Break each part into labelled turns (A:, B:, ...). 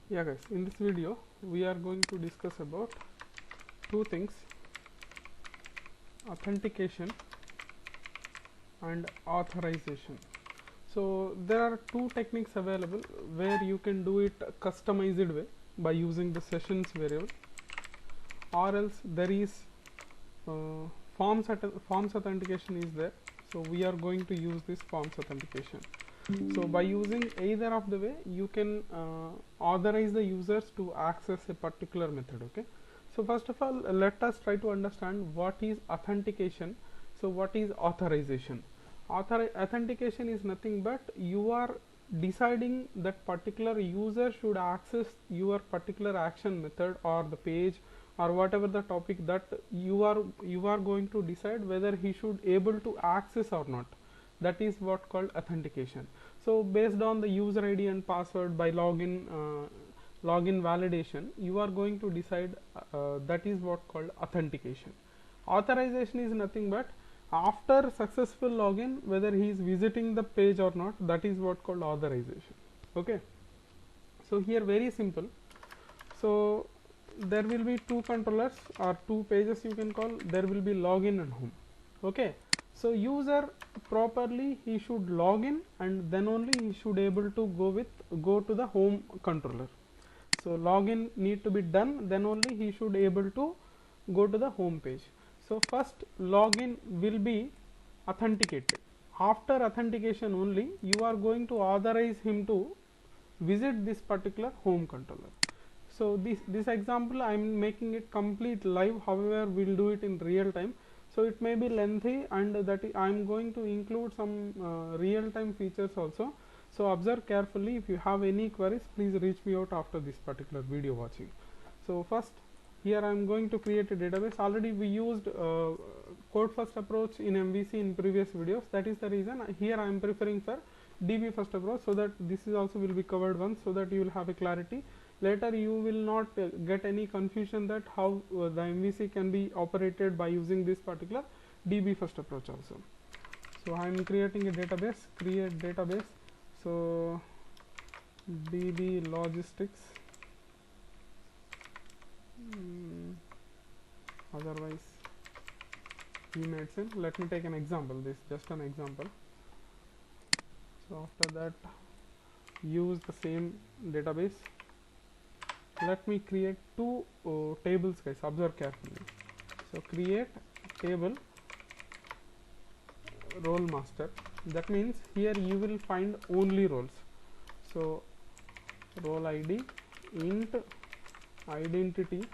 A: Yeah guys, in this video we are going to discuss about two things: authentication and authorization. So there are two techniques available where you can do it customized way by using the sessions variable, or else there is uh, forms authentication is there. So we are going to use this forms authentication. So by using either of the way, you can authorize the users to access a particular method. Okay, so first of all, let us try to understand what is authentication. So what is authorization? Authentication is nothing but you are deciding that particular user should access your particular action method or the page or whatever the topic that you are going to decide whether he should able to access or not. That is what called authentication. So based on the user ID and password by login validation, you are going to decide that is what called authentication. Authorization is nothing but after successful login, whether he is visiting the page or not, that is what called authorization. Okay, so here very simple. So there will be two controllers or two pages, you can call. There will be login and home. Okay, so user properly he should log in and then only he should able to go to the home controller. So login need to be done, then only he should able to go to the home page. So first login will be authenticated. After authentication only you are going to authorize him to visit this particular home controller. So this example I am making it complete live, however we will do it in real time. So it may be lengthy, and that I am going to include some real time features also. So observe carefully. If you have any queries, please reach me out after this particular video watching. So first, here I am going to create a database. Already we used code first approach in MVC in previous videos. That is the reason here I am preferring for DB first approach, so that this is also will be covered once, so that you will have a clarity. Later you will not get any confusion that how the MVC can be operated by using this particular DB first approach also. So I am creating a database, create database. So DB logistics, otherwise eMedicine. Let me take an example, this just an example. So after that, use the same database. Let me create two tables guys, observe carefully. So create table role master, that means here you will find only roles. So role ID int identity,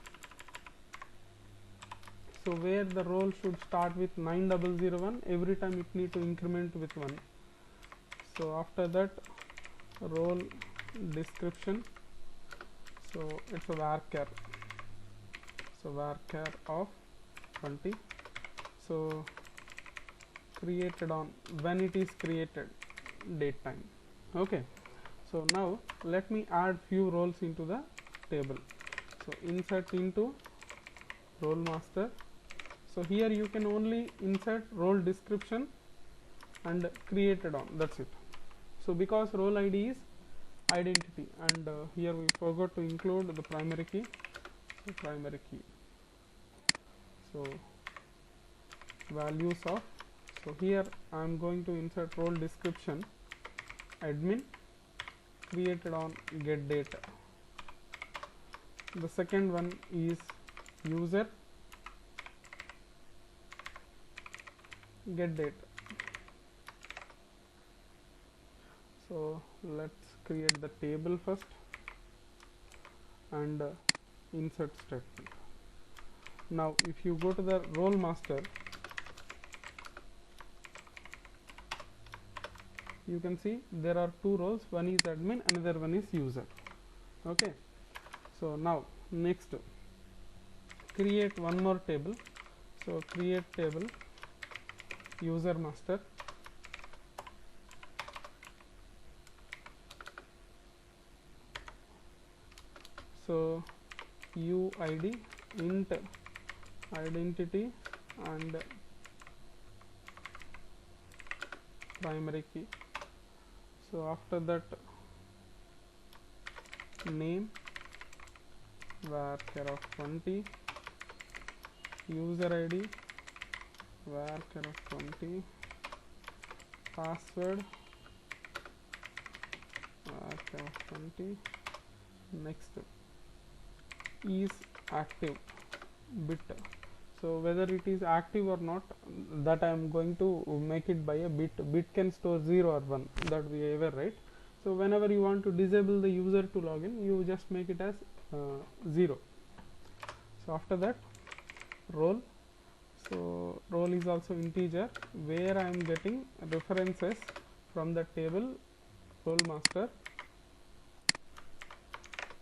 A: so where the role should start with 9001, every time it need to increment with 1. So after that, role description, so it's a varchar, so varchar of 20. So created on when it is created, date time. Okay, so now let me add few roles into the table. So insert into role master. So here you can only insert role description and created on, that's it. So because role ID is identity, and here we forgot to include the primary key. So primary key, so values of, so here I am going to insert role description admin, created on get data. The second one is user, get data. So let's create the table first and insert statement. Now if you go to the role master, you can see there are two roles, one is admin, another one is user. Okay, so now next, create one more table. So create table user master, so UID int identity and primary key. So after that, name varchar of 20, user id varchar of 20, password varchar of 20. Next is active bit. So whether it is active or not, that I am going to make it by a bit. Bit can store 0 or 1, that we ever write. So whenever you want to disable the user to login, you just make it as 0. So after that, role. So role is also integer, where I am getting references from the table role master.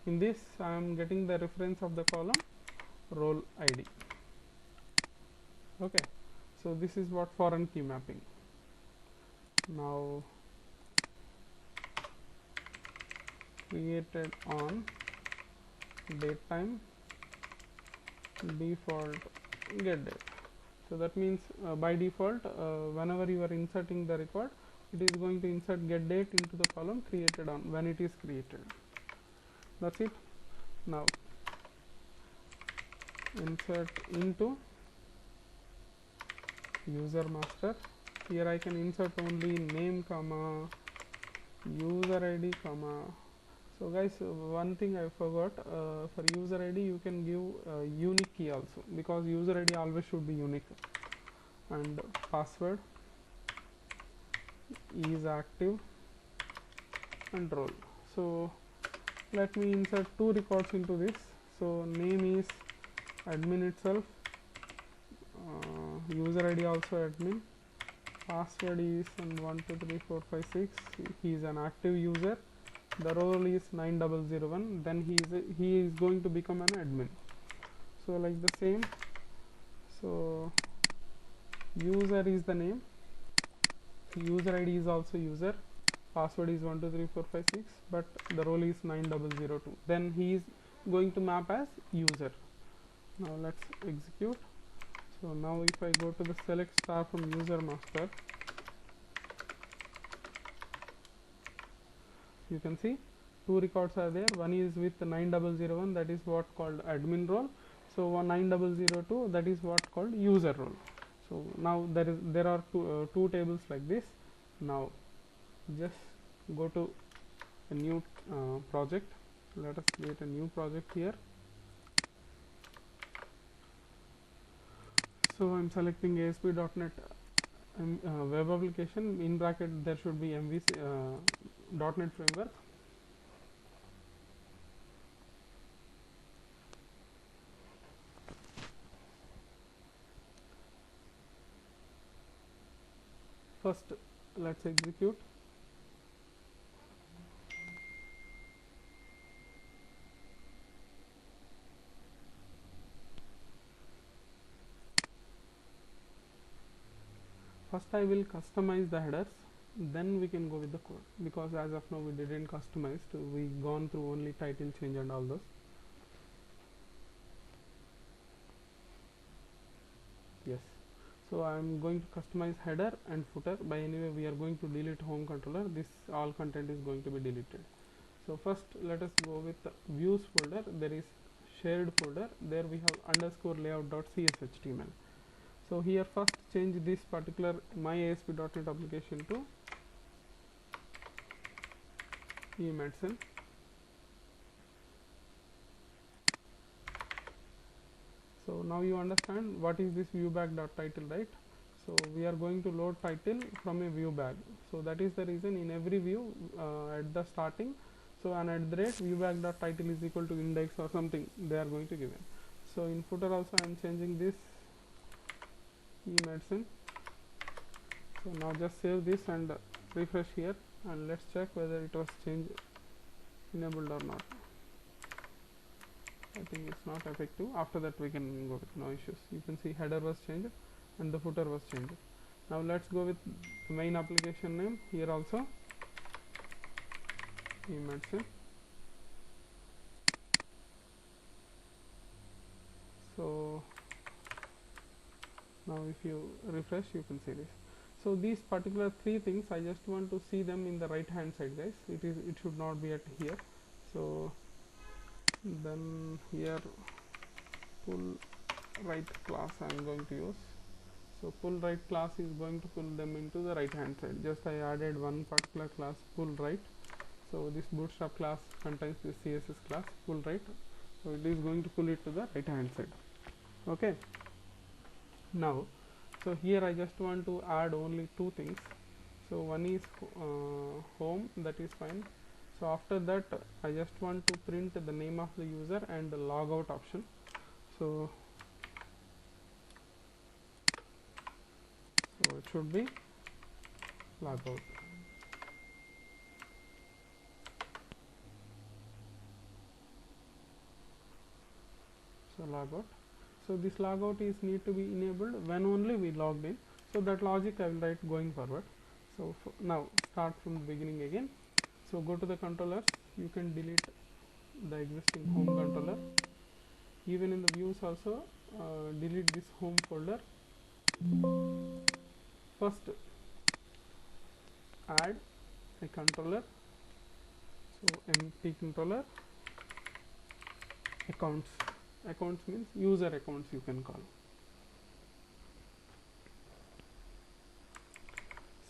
A: In this I am getting the reference of the column role id. Okay, so this is what foreign key mapping. Now created on datetime default get date. So that means by default whenever you are inserting the record, it is going to insert get date into the column created on when it is created. That's it. Now insert into user master. Here I can insert only name comma user id comma. So guys, one thing I forgot, for user id you can give unique key also, because user id always should be unique. And password is active and role. So let me insert 2 records into this. So name is admin itself, user id also admin, password is 123456, he is an active user, the role is 9001, then he is going to become an admin. So like the same, so user is the name, user id is also user, password is 123456, but the role is 9002, then he is going to map as user. Now let's execute. So now if I go to the select star from user master, you can see 2 records are there. One is with 9001, that is what called admin role. So 9002, that is what called user role. So now there are two tables like this. Now just go to a new project. Let us create a new project here. So I'm selecting ASP.NET web application, in bracket there should be MVC .NET framework. First let's execute. First I will customize the headers, then we can go with the code, because as of now we didn't customize, we gone through only title change and all those. Yes, so I am going to customize header and footer. By anyway we are going to delete home controller, this all content is going to be deleted. So first let us go with the views folder. There is shared folder, there we have underscore layout.cshtml. So here first change this particular my ASP.NET application to eMedicine. So now you understand what is this viewBag.title, right? So we are going to load title from a view bag. So that is the reason in every view at the starting, so and at the rate viewBag.title is equal to index or something they are going to give it. So in footer also I am changing this eMedicine. So now just save this and refresh here, and let's check whether it was changed enabled or not. I think it's not effective. After that we can go with no issues. You can see header was changed and the footer was changed. Now let's go with the main application name here also, eMedicine. So now if you refresh you can see this. So these particular 3 things I just want to see them in the right hand side, guys. It should not be at here. So Then here pull right class I am going to use. So pull right class is going to pull them into the right hand side. Just I added one particular class, pull right. So this bootstrap class contains this CSS class pull right, so it is going to pull it to the right hand side. Okay, now so here I just want to add only two things. So one is home, that is fine. So after that I just want to print the name of the user and the logout option. So it should be logout. So logout. So this logout is need to be enabled when only we logged in. So that logic I will write going forward. So now start from the beginning again. So go to the controllers. You can delete the existing home controller. Even in the views also, delete this home folder. First add a controller. So empty controller accounts. Accounts means user accounts you can call.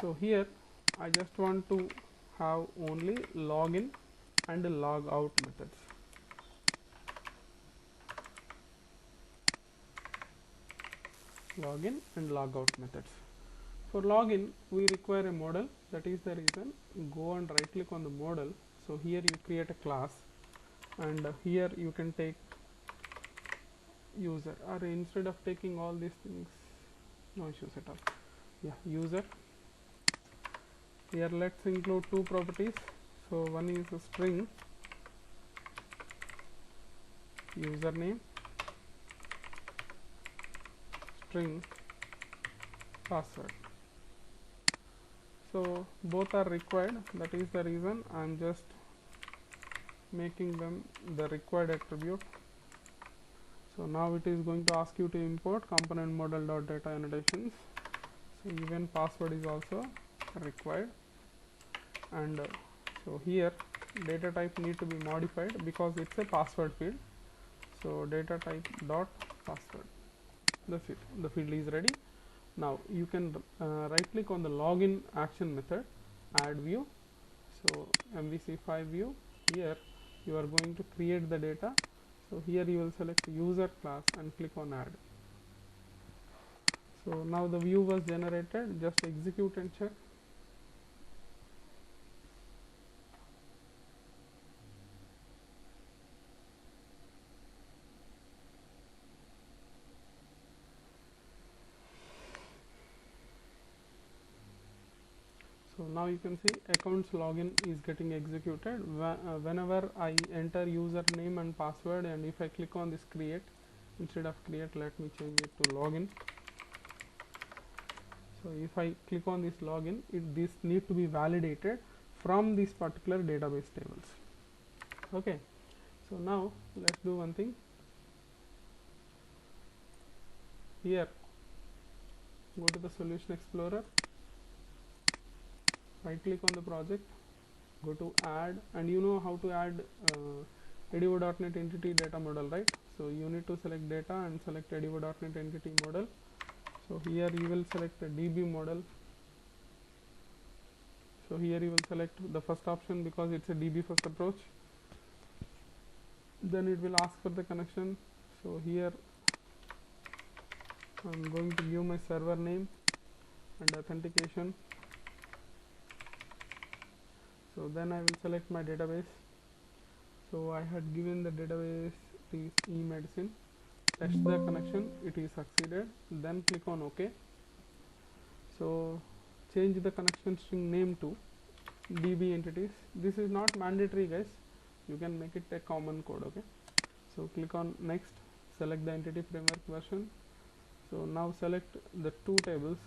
A: So here I just want to have only login and log out methods. Login and log out methods. For login we require a model, that is the reason go and right click on the model. So here you create a class, and here you can take user, or instead of taking all these things, no issues at all. Yeah, user. Here let's include two properties. So one is a string username, string password. So both are required, that is the reason I am just making them the required attribute. So now it is going to ask you to import component model.data annotations. So even password is also required, and so here data type need to be modified because it's a password field. So data type dot password. That's it, the field is ready. Now you can right click on the login action method, add view. So MVC5 view, here you are going to create the data. So here you will select user class and click on add. So now the view was generated, just execute and check. So now you can see accounts login is getting executed whenever I enter username and password, and if I click on this create, instead of create let me change it to login. So if I click on this login, this need to be validated from this particular database tables. Okay, so now let's do one thing. Here go to the solution explorer, right click on the project, go to add, and you know how to add Edivo.NET entity data model, right? So you need to select data and select Edivo.NET entity model. So here you will select the DB model. So here you will select the first option because it's a DB first approach. Then it will ask for the connection. So here I'm going to give my server name and authentication. So then I will select my database. So I had given the database is eMedicine. Test the connection, it is succeeded. Then click on OK. So change the connection string name to DB entities. This is not mandatory, guys. You can make it a common code. Okay. So click on next. Select the entity framework version. So now select the two tables.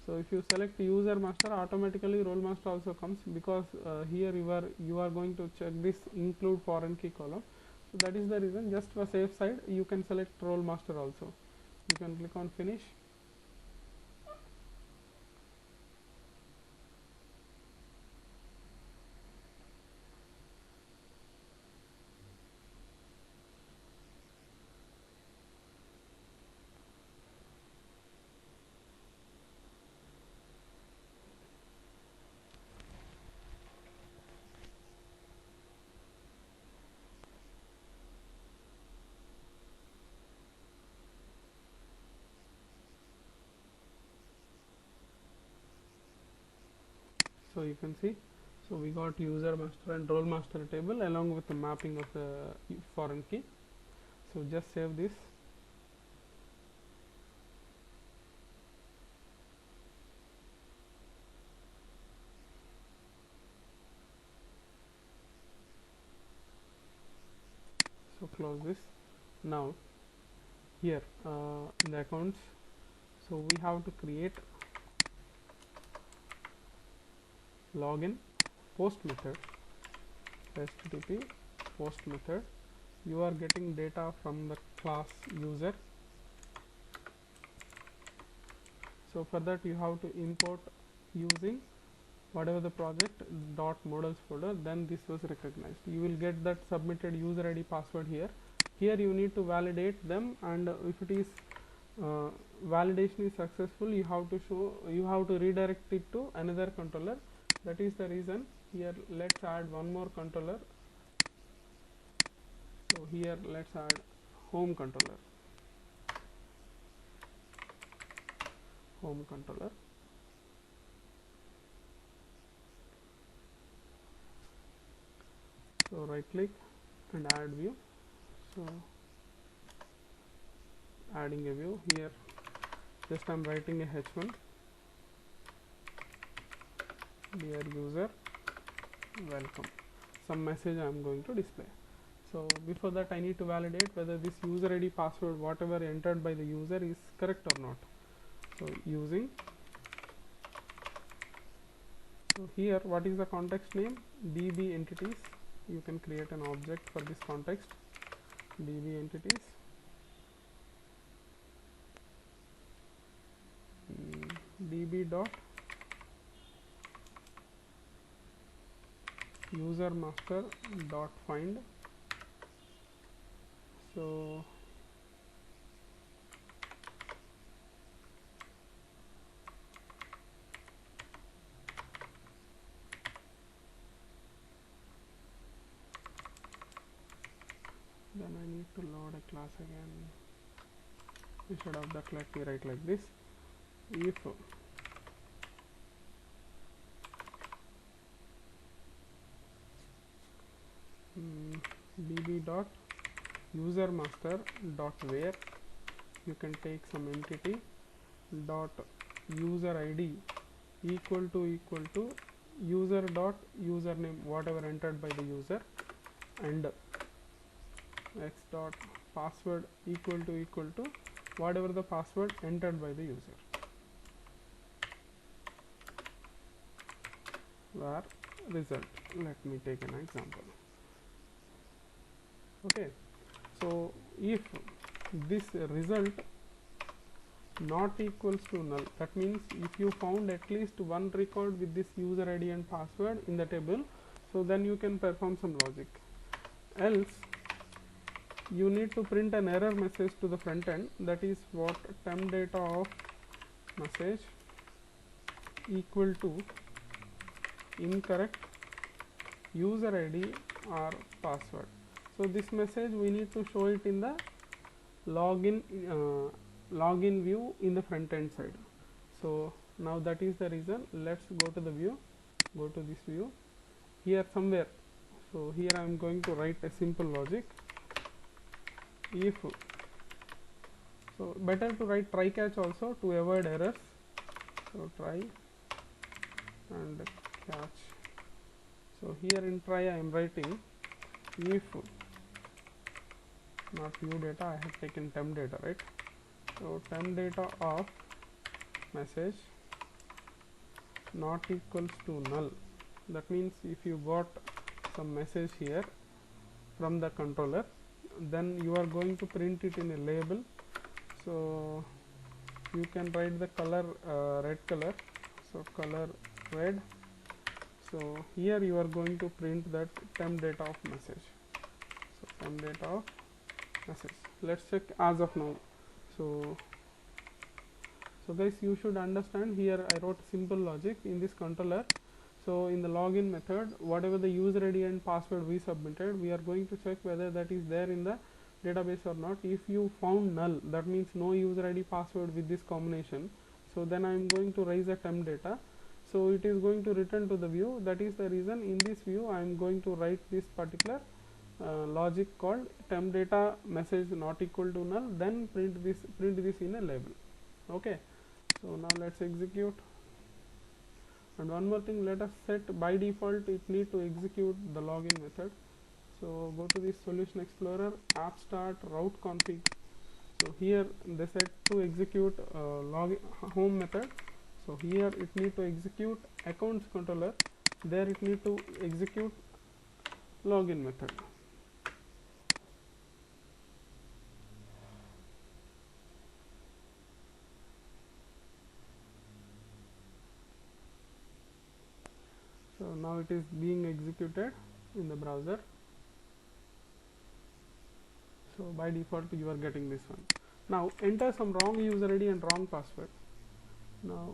A: So if you select user master, automatically role master also comes, because here you are going to check this include foreign key column. So that is the reason, just for safe side you can select role master also. You can click on finish. So you can see, so we got user master and role master table along with the mapping of the foreign key. So just save this. So close this. Now here in the accounts, so we have to create login post method, http post method. You are getting data from the class user. So for that you have to import using whatever the project .models folder, then this was recognized. You will get that submitted user ID password here. Here you need to validate them, and if it is validation is successful, you have to redirect it to another controller. That is the reason here let's add one more controller. So here let's add home controller. Home controller. So right click and add view. So adding a view here, just I'm writing a h1, dear user welcome, some message I'm going to display. So before that I need to validate whether this user ID password whatever entered by the user is correct or not. So using, so here what is the context name, db entities. You can create an object for this context, db entities, db dot user master dot find. So then I need to load a class again. Instead of that, let me write like this: if db dot user master dot where, you can take some entity dot user id equal to user dot username whatever entered by the user, and x dot password equal to whatever the password entered by the user, where result. Let me take an example. Okay, so if this result not equals to null, that means if you found at least one record with this user ID and password in the table, so then you can perform some logic. Else you need to print an error message to the front end, that is what temp data of message equal to incorrect user ID or password. So this message we need to show it in the login view in the front end side. So now that is the reason. Let's go to the view, go to this view here somewhere. So here I am going to write a simple logic. If, so better to write try catch also to avoid errors. So try and catch. So here in try I am writing if not view data, I have taken temp data, right? So temp data of message not equals to null. That means if you got some message here from the controller, then you are going to print it in a label. So you can write the color red color, so color red. So here you are going to print that temp data of message. So temp data of message. Let's check as of now. So guys, you should understand here I wrote simple logic in this controller. So in the login method, whatever the user ID and password we submitted, we are going to check whether that is there in the database or not. If you found null, that means no user ID password with this combination, so then I am going to raise a temp data. so it is going to return to the view. That is the reason in this view I am going to write this particular logic called temp data message not equal to null, then print this in a label. Okay, so now let's execute. And one more thing, let us set by default it need to execute the login method. So go to this solution explorer, app start, route config. So here they said to execute login home method. So here it need to execute accounts controller, there it need to execute login method. So now it is being executed in the browser. So by default you are getting this one. Now enter some wrong user ID and wrong password. Now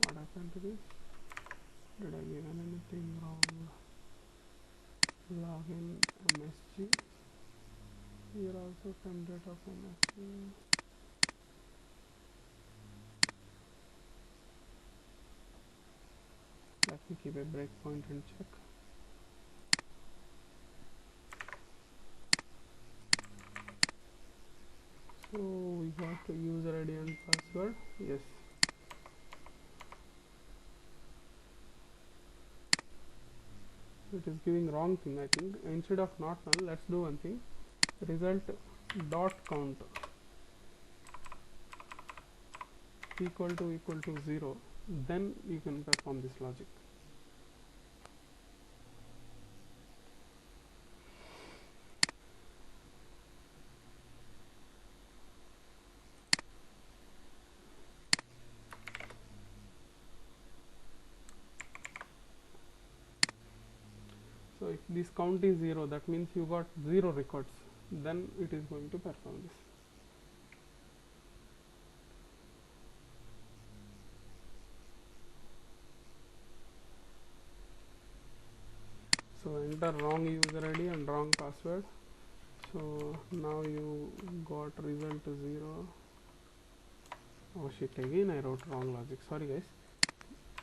A: what happened to this? Did I give anything wrong? Login MSG. Here also template of MSG. Let me keep a breakpoint and check. So we got the user ID and password. Yes. It is giving wrong thing, I think. Instead of not null, let's do one thing. Result dot count equal to 0. Then you can perform this logic. So if this count is 0, that means you got 0 records, then it is going to perform this. So enter wrong user ID and wrong password. So now you got result 0. Oh shit, again I wrote wrong logic, sorry guys.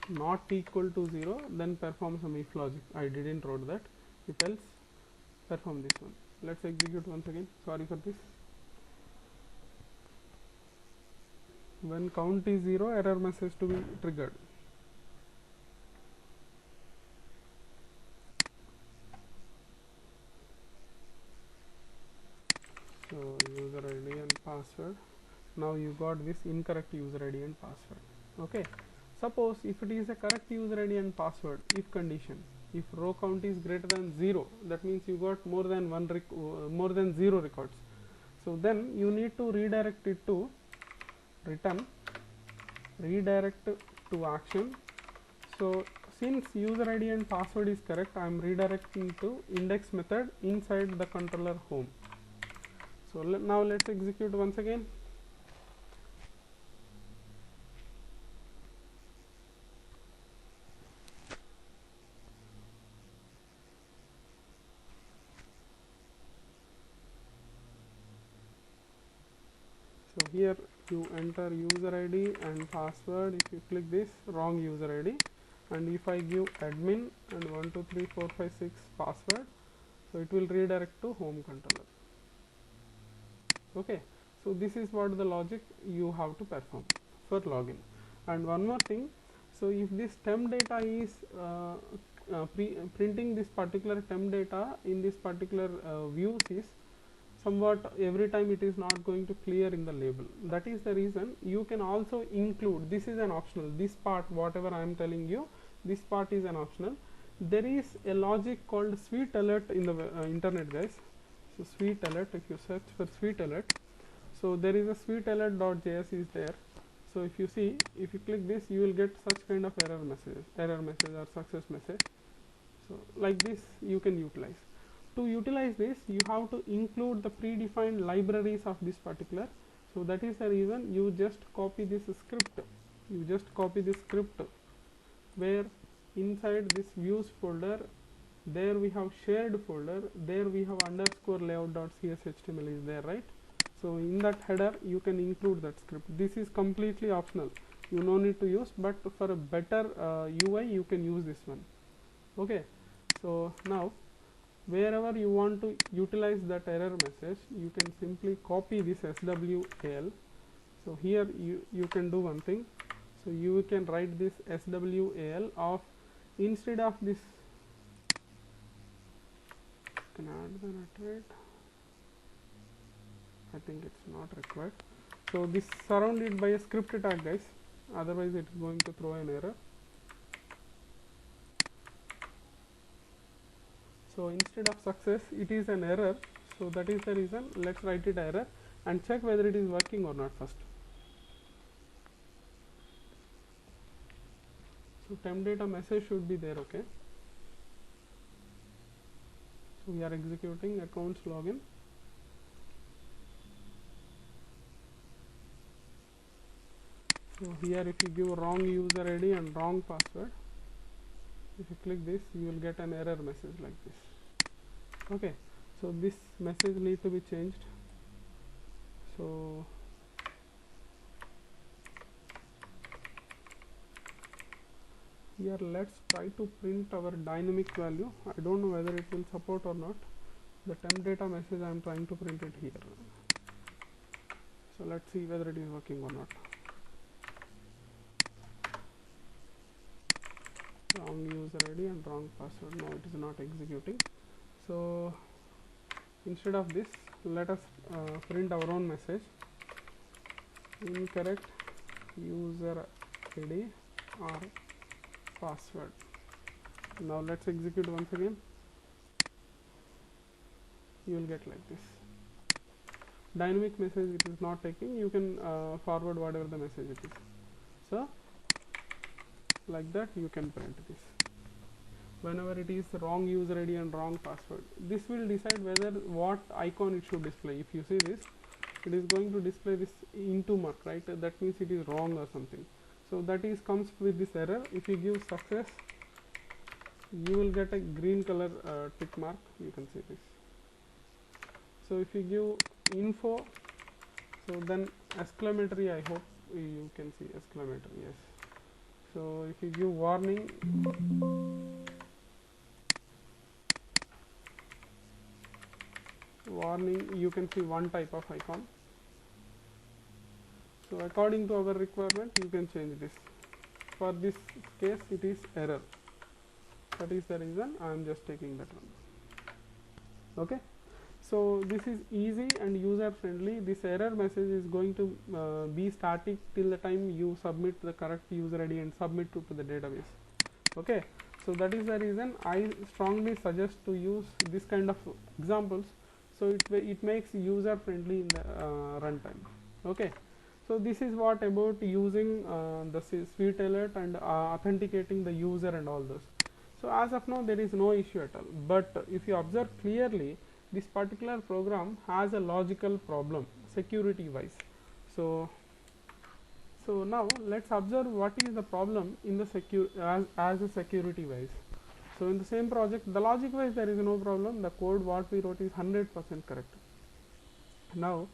A: Not equal to 0, then perform some if logic. I didn't wrote that. If else, perform this one. Let's execute once again. Sorry for this. When count is 0, error message to be triggered. So user ID and password. Now you got this incorrect user ID and password. Okay. Suppose if it is a correct user ID and password, if condition, if row count is greater than 0, that means you got more than 0 records. So then you need to redirect it to return redirect to action. So since user ID and password is correct, I am redirecting to index method inside the controller home. So now let's execute once again. So here you enter user ID and password. If you click this, wrong user ID, and if I give admin and 1 2 3 4 5 6 password, so it will redirect to home controller. Okay, so this is what the logic you have to perform for login. And one more thing, so if this temp data is printing this particular temp data in this particular views is somewhat every time it is not going to clear in the label. That is the reason you can also include, this is an optional, this part whatever I am telling you, this part is an optional. There is a logic called sweet alert in the internet, guys. So sweet alert, if you search for sweet alert, so there is a sweet alert.js is there. So if you see, if you click this, you will get such kind of error message or success message. So like this you can utilize. To utilize this, you have to include the predefined libraries of this particular. So that is the reason you just copy this script. You just copy this script where inside this views folder, there we have shared folder, there we have underscore layout.cshtml is there, right? So in that header you can include that script. This is completely optional. you no need to use, but for a better UI you can use this one. Okay, so now wherever you want to utilize that error message, you can simply copy this SWAL. So here you can do one thing. So you can write this SWAL of, instead of this, can add the net rate. I think it's not required. So this surrounded by a script tag, guys, otherwise it's going to throw an error. So instead of success it is an error, so that is the reason. Let's write it error and check whether it is working or not first. So temp data message should be there. Okay, so we are executing accounts login. So here if you give wrong user ID and wrong password, if you click this, you will get an error message like this. Okay, so this message need to be changed. So here let's try to print our dynamic value. I don't know whether it will support or not. The temp data message I am trying to print it here. So let's see whether it is working or not. Wrong user ID and wrong password. No, it is not executing. So instead of this, let us print our own message. Incorrect user ID or password. Now let's execute once again. You will get like this. Dynamic message it is not taking. You can forward whatever the message it is. So like that you can print this. Whenever it is wrong user ID and wrong password, this will decide whether what icon it should display. If you see this, it is going to display this into mark, right? That means it is wrong or something. So that is comes with this error. If you give success, you will get a green color tick mark. You can see this. So if you give info, so then exclamatory, I hope you can see exclamatory, yes. So if you give warning, you can see one type of icon. So according to our requirement you can change this. For this case it is error, that is the reason I am just taking that one. Okay, so this is easy and user friendly. This error message is going to be static till the time you submit the correct user ID and submit to the database. Okay, so that is the reason I strongly suggest to use this kind of examples, so it makes user friendly in the runtime. Okay, so this is what about using the SweetAlert and authenticating the user and all those. So as of now there is no issue at all, but if you observe clearly, this particular program has a logical problem security wise. So now let's observe what is the problem in the as a security wise. So in the same project, the logic wise there is no problem. The code what we wrote is 100% correct. Now,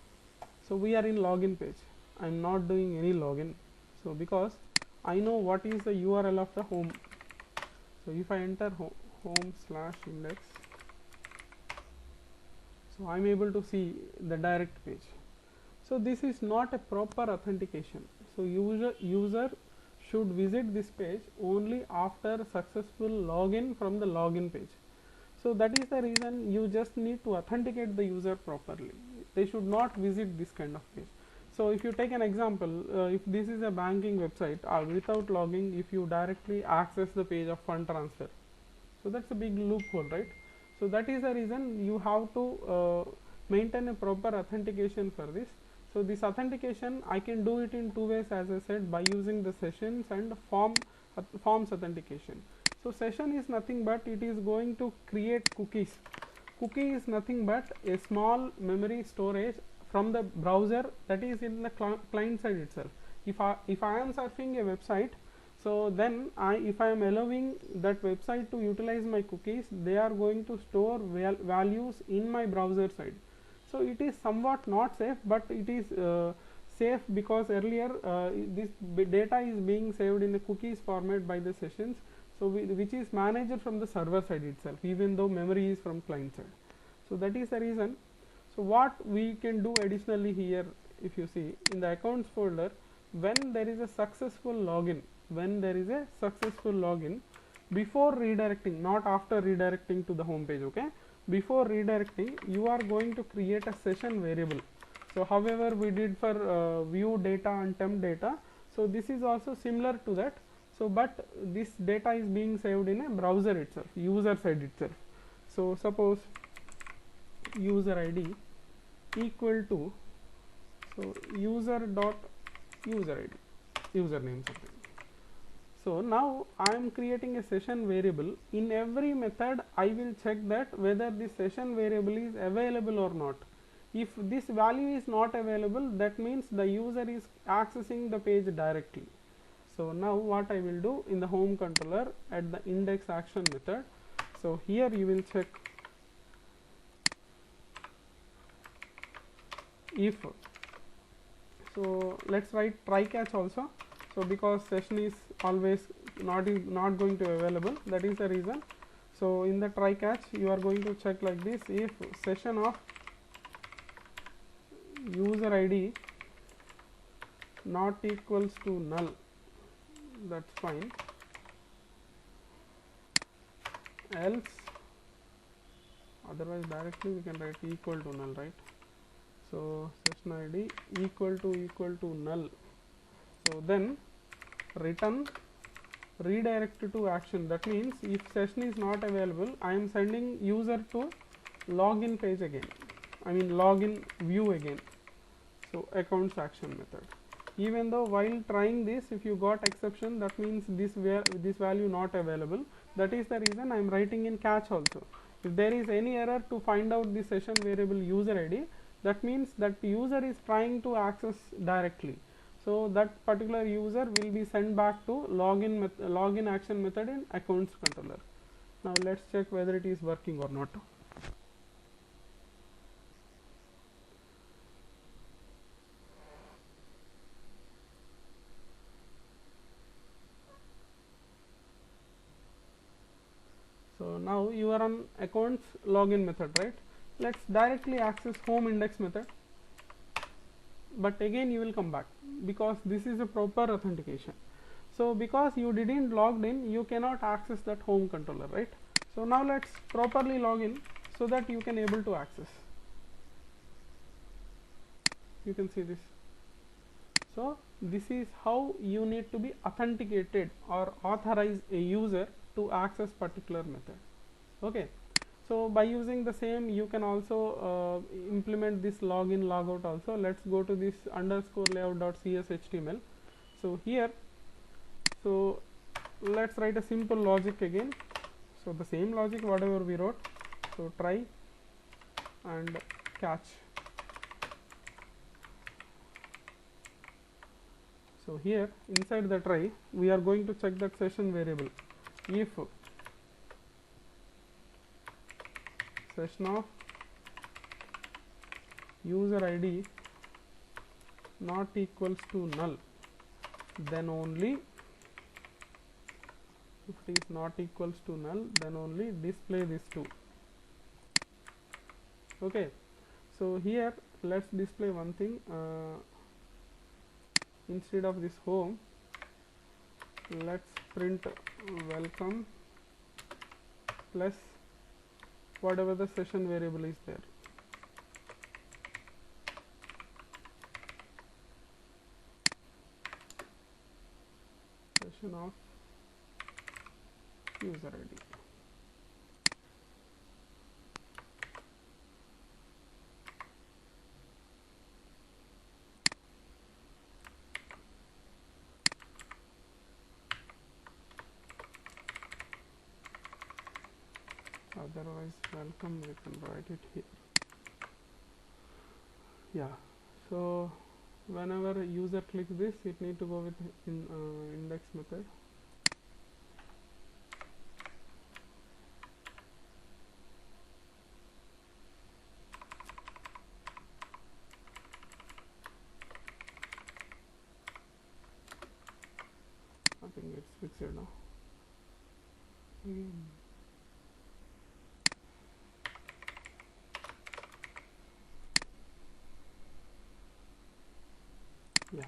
A: so we are in login page. I am not doing any login. So because I know what is the URL of the home. So if I enter home/index, so I am able to see the direct page. So this is not a proper authentication. So user should visit this page only after successful login from the login page. So that is the reason you just need to authenticate the user properly. They should not visit this kind of page. So if you take an example, if this is a banking website, without logging, if you directly access the page of fund transfer, so that's a big loophole, right? So that is the reason you have to maintain a proper authentication for this. So this authentication I can do it in two ways, as I said, by using the sessions and forms authentication. So session is nothing but it is going to create cookies. Cookie is nothing but a small memory storage from the browser that is in the client side itself. If I am surfing a website, so then if I am allowing that website to utilize my cookies, they are going to store values in my browser side. So it is somewhat not safe, but it is safe because earlier this data is being saved in the cookies format by the sessions, so which is managed from the server side itself, even though memory is from client side. So that is the reason. So what we can do additionally here, if you see in the accounts folder, when there is a successful login, before redirecting, not after redirecting to the home page, okay, before redirecting you are going to create a session variable. So however we did for view data and temp data, so this is also similar to that. So but this data is being saved in a browser itself, user side itself. So suppose user id equal to, so user dot user id, username something. So now I am creating a session variable. In every method I will check that whether the session variable is available or not. If this value is not available, that means the user is accessing the page directly. So now what I will do in the home controller at the index action method, so here you will check if, so let's write try catch also. So because session is always not going to available, that is the reason. So in the try catch you are going to check like this: if session of user id not equals to null, that's fine, else, otherwise directly we can write equal to null, right? So session id equal to null. So then return redirect to action. That means if session is not available, I am sending user to login page again, I mean login view again. So accounts action method. Even though while trying this, if you got exception, that means this value not available. That is the reason I am writing in catch also. If there is any error to find out the session variable user id, that means that user is trying to access directly. So that particular user will be sent back to login action method in accounts controller. Now let's check whether it is working or not. So now you are on accounts login method, right? Let's directly access home index method, but again you will come back because this is a proper authentication. So because you didn't logged in, you cannot access that home controller, right? So now let's properly log in so that you can able to access. You can see this. So this is how you need to be authenticated or authorize a user to access particular method. Okay, so by using the same you can also implement this login logout also. Let's go to this underscore layout.cs HTML. So here, so let's write a simple logic again. So the same logic whatever we wrote, so try and catch. So here inside the try we are going to check that session variable. If session of user id not equals to null, then only, if it is not equals to null, then only display this 2. Okay, so here let's display one thing. Instead of this home, let's print welcome plus whatever the session variable is there. Session of user id. Otherwise welcome we can write it here. Yeah, so whenever user clicks this, it need to go with index method. fix it now. Yeah,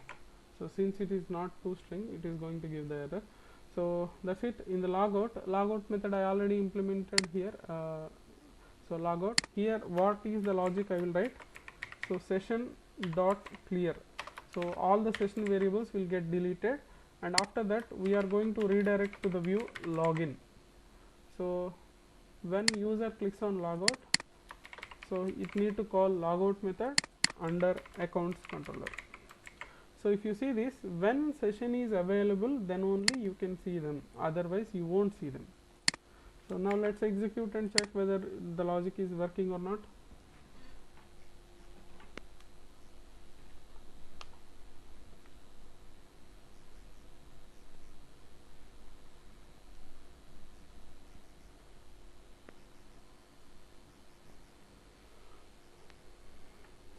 A: so since it is not toString, it is going to give the error. So that's it. In the logout method I already implemented here. So logout here, what is the logic I will write? So session dot clear, so all the session variables will get deleted, and after that we are going to redirect to the view login. So when user clicks on logout, so it need to call logout method under accounts controller. So if you see this, when session is available, then only you can see them, otherwise you won't see them. So now let's execute and check whether the logic is working or not.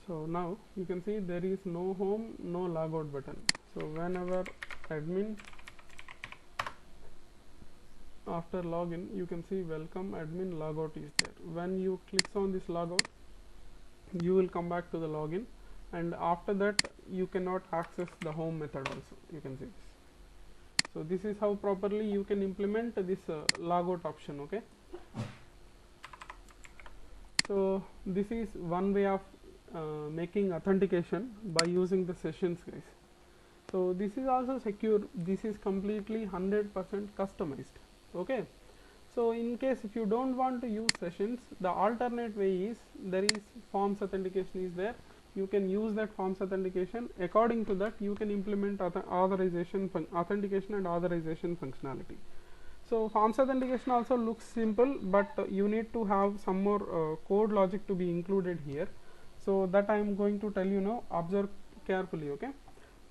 A: So now you can see there is no home, no logout button. So whenever admin, after login, you can see welcome admin logout is there. When you click on this logout, you will come back to the login, and after that you cannot access the home method also. You can see this. So this is how properly you can implement this logout option. Okay. So this is one way of making authentication by using the sessions, guys. So this is also secure. This is completely 100% customized. Okay. So in case if you don't want to use sessions, the alternate way is there is forms authentication is there. You can use that forms authentication. According to that, you can implement authentication and authorization functionality. So forms authentication also looks simple, but you need to have some more code logic to be included here. So that I am going to tell you now. Observe carefully. Okay.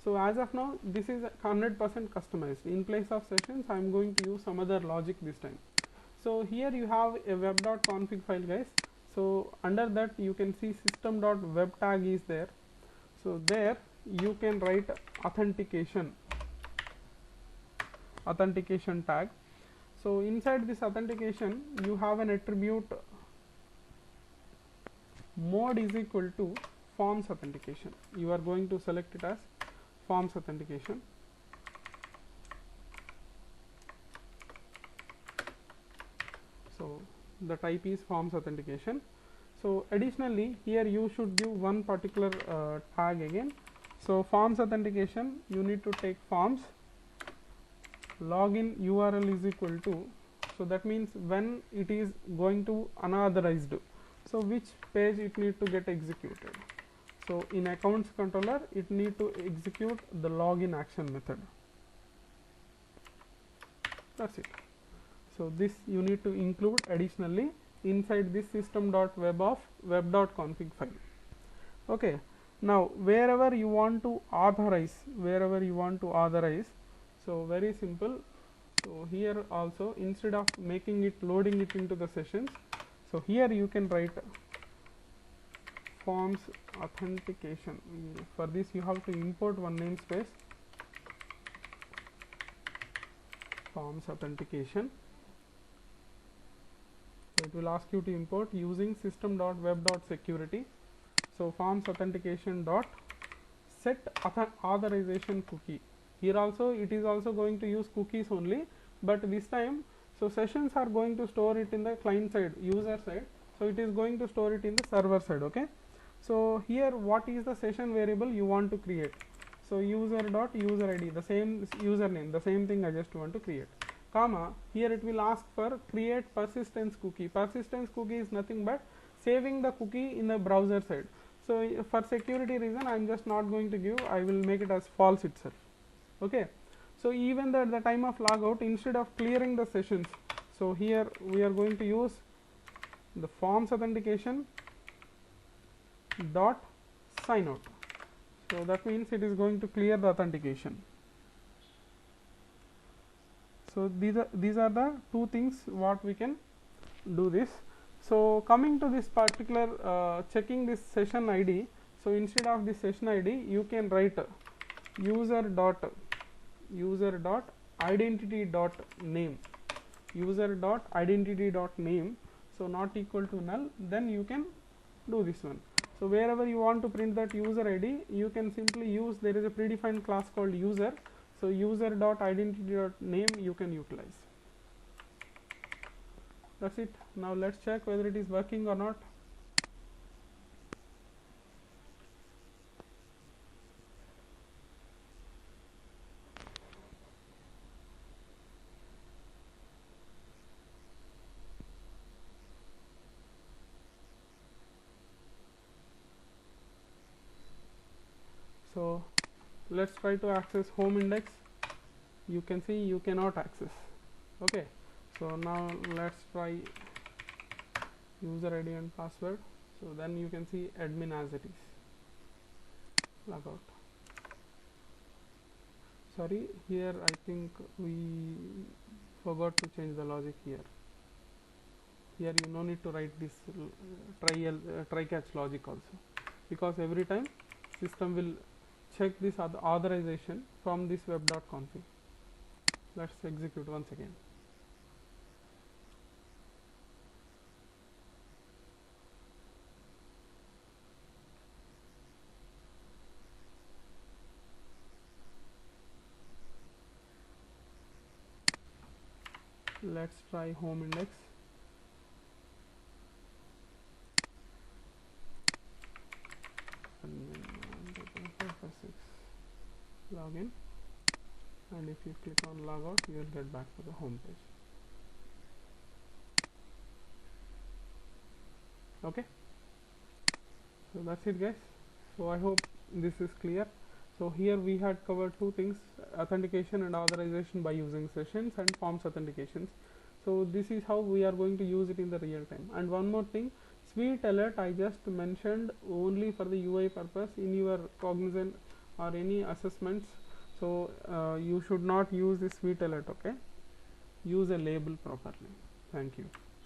A: So as of now, this is 100% customized. In place of sessions, I am going to use some other logic this time. So here you have a web.config file, guys. So under that you can see system.web tag is there. So there you can write authentication tag. So inside this authentication you have an attribute mode is equal to forms authentication. You are going to select it as forms authentication. So the type is forms authentication. So additionally here you should give one particular tag again. So forms authentication, you need to take forms login URL is equal to, so that means when it is going to unauthorized, so which page it need to get executed. So in accounts controller it need to execute the login action method. That's it. So this you need to include additionally inside this system.web of web.config file. Okay. Now wherever you want to authorize, so very simple. So here also, instead of making it loading it into the sessions, so here you can write forms authentication. For this you have to import one namespace, forms authentication. So it will ask you to import using system.web.security. So forms authentication dot set authorization cookie. Here also it is also going to use cookies only, but this time, so sessions are going to store it in the client side, user side, so it is going to store it in the server side. Okay. So here what is the session variable you want to create? So user dot user ID, the same username, the same thing I just want to create, comma, here it will ask for create persistence cookie. Persistence cookie is nothing but saving the cookie in the browser side. So for security reason I am just not going to give, I will make it as false itself. Okay. So even at the time of logout, instead of clearing the sessions, so here we are going to use the forms authentication dot sign out. So that means it is going to clear the authentication. So these are the two things what we can do this. So coming to this particular checking this session ID, so instead of this session ID you can write user dot identity dot name, user dot identity dot name, so not equal to null, then you can do this one. So wherever you want to print that user id, you can simply use, there is a predefined class called user, so user dot identity dot name you can utilize. That's it. Now let's check whether it is working or not. So let's try to access home index. You can see you cannot access. Okay, so now let's try user id and password. So then you can see admin as it is. Log out. Sorry, here I think we forgot to change the logic here. Here you no need to write this try catch logic also, because every time system will check this authorization from this web.config. Let's execute once again. Let's try home index. Login, and if you click on logout, you will get back to the home page. Okay, so that's it guys. So I hope this is clear. So here we had covered two things: authentication and authorization by using sessions, and forms authentications. So this is how we are going to use it in the real time. And one more thing, sweet alert I just mentioned only for the UI purpose in your Cognizant or any assessments. So you should not use this sweet alert. Okay, use a label properly. Thank you.